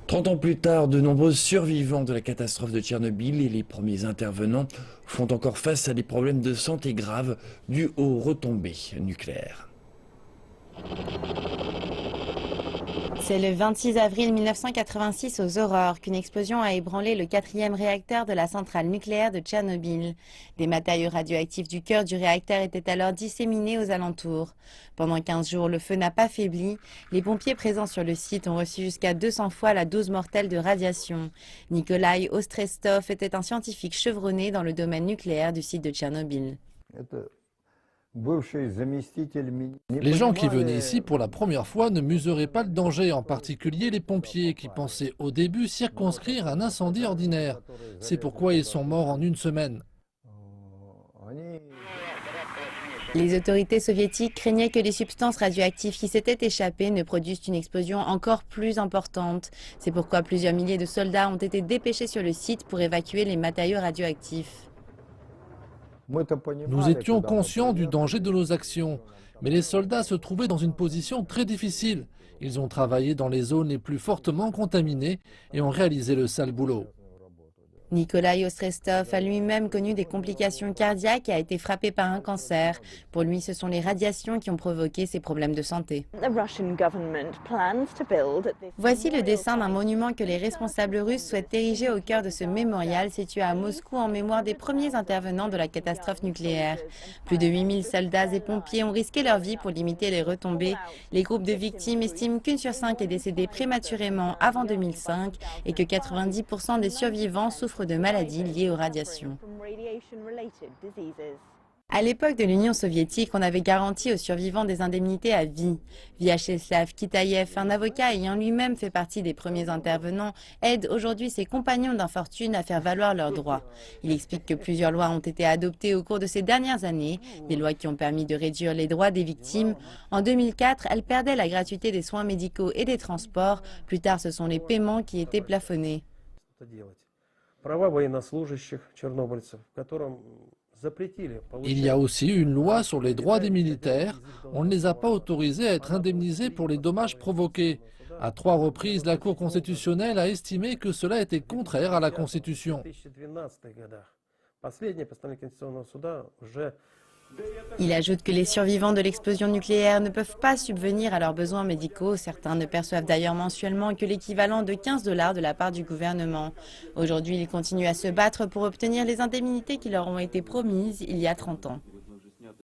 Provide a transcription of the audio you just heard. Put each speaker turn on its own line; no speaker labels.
30 ans plus tard, de nombreux survivants de la catastrophe de Tchernobyl et les premiers intervenants font encore face à des problèmes de santé graves dus aux retombées nucléaires.
C'est le 26 avril 1986 aux Aurores qu'une explosion a ébranlé le quatrième réacteur de la centrale nucléaire de Tchernobyl. Des matériaux radioactifs du cœur du réacteur étaient alors disséminés aux alentours. Pendant 15 jours, le feu n'a pas faibli. Les pompiers présents sur le site ont reçu jusqu'à 200 fois la dose mortelle de radiation. Nikolai Ostrestov était un scientifique chevronné dans le domaine nucléaire du site de Tchernobyl.
Les gens qui venaient ici pour la première fois ne mesuraient pas le danger, en particulier les pompiers qui pensaient au début circonscrire un incendie ordinaire. C'est pourquoi ils sont morts en une semaine.
Les autorités soviétiques craignaient que les substances radioactives qui s'étaient échappées ne produisent une explosion encore plus importante. C'est pourquoi plusieurs milliers de soldats ont été dépêchés sur le site pour évacuer les matériaux radioactifs.
Nous étions conscients du danger de nos actions, mais les soldats se trouvaient dans une position très difficile. Ils ont travaillé dans les zones les plus fortement contaminées et ont réalisé le sale boulot.
Nikolai Ostrestov a lui-même connu des complications cardiaques et a été frappé par un cancer. Pour lui, ce sont les radiations qui ont provoqué ces problèmes de santé. Voici le dessin d'un monument que les responsables russes souhaitent ériger au cœur de ce mémorial situé à Moscou en mémoire des premiers intervenants de la catastrophe nucléaire. Plus de 8000 soldats et pompiers ont risqué leur vie pour limiter les retombées. Les groupes de victimes estiment qu'une sur 5 est décédée prématurément avant 2005 et que 90% des survivants souffrent de maladies liées aux radiations. À l'époque de l'Union soviétique, on avait garanti aux survivants des indemnités à vie. Vyacheslav Kitaev, un avocat ayant lui-même fait partie des premiers intervenants, aide aujourd'hui ses compagnons d'infortune à faire valoir leurs droits. Il explique que plusieurs lois ont été adoptées au cours de ces dernières années, des lois qui ont permis de réduire les droits des victimes. En 2004, elles perdaient la gratuité des soins médicaux et des transports. Plus tard, ce sont les paiements qui étaient plafonnés.
Il y a aussi une loi sur les droits des militaires. On ne les a pas autorisés à être indemnisés pour les dommages provoqués. À 3 reprises, la Cour constitutionnelle a estimé que cela était contraire à la Constitution.
Il ajoute que les survivants de l'explosion nucléaire ne peuvent pas subvenir à leurs besoins médicaux. Certains ne perçoivent d'ailleurs mensuellement que l'équivalent de 15 $ de la part du gouvernement. Aujourd'hui, ils continuent à se battre pour obtenir les indemnités qui leur ont été promises il y a 30 ans.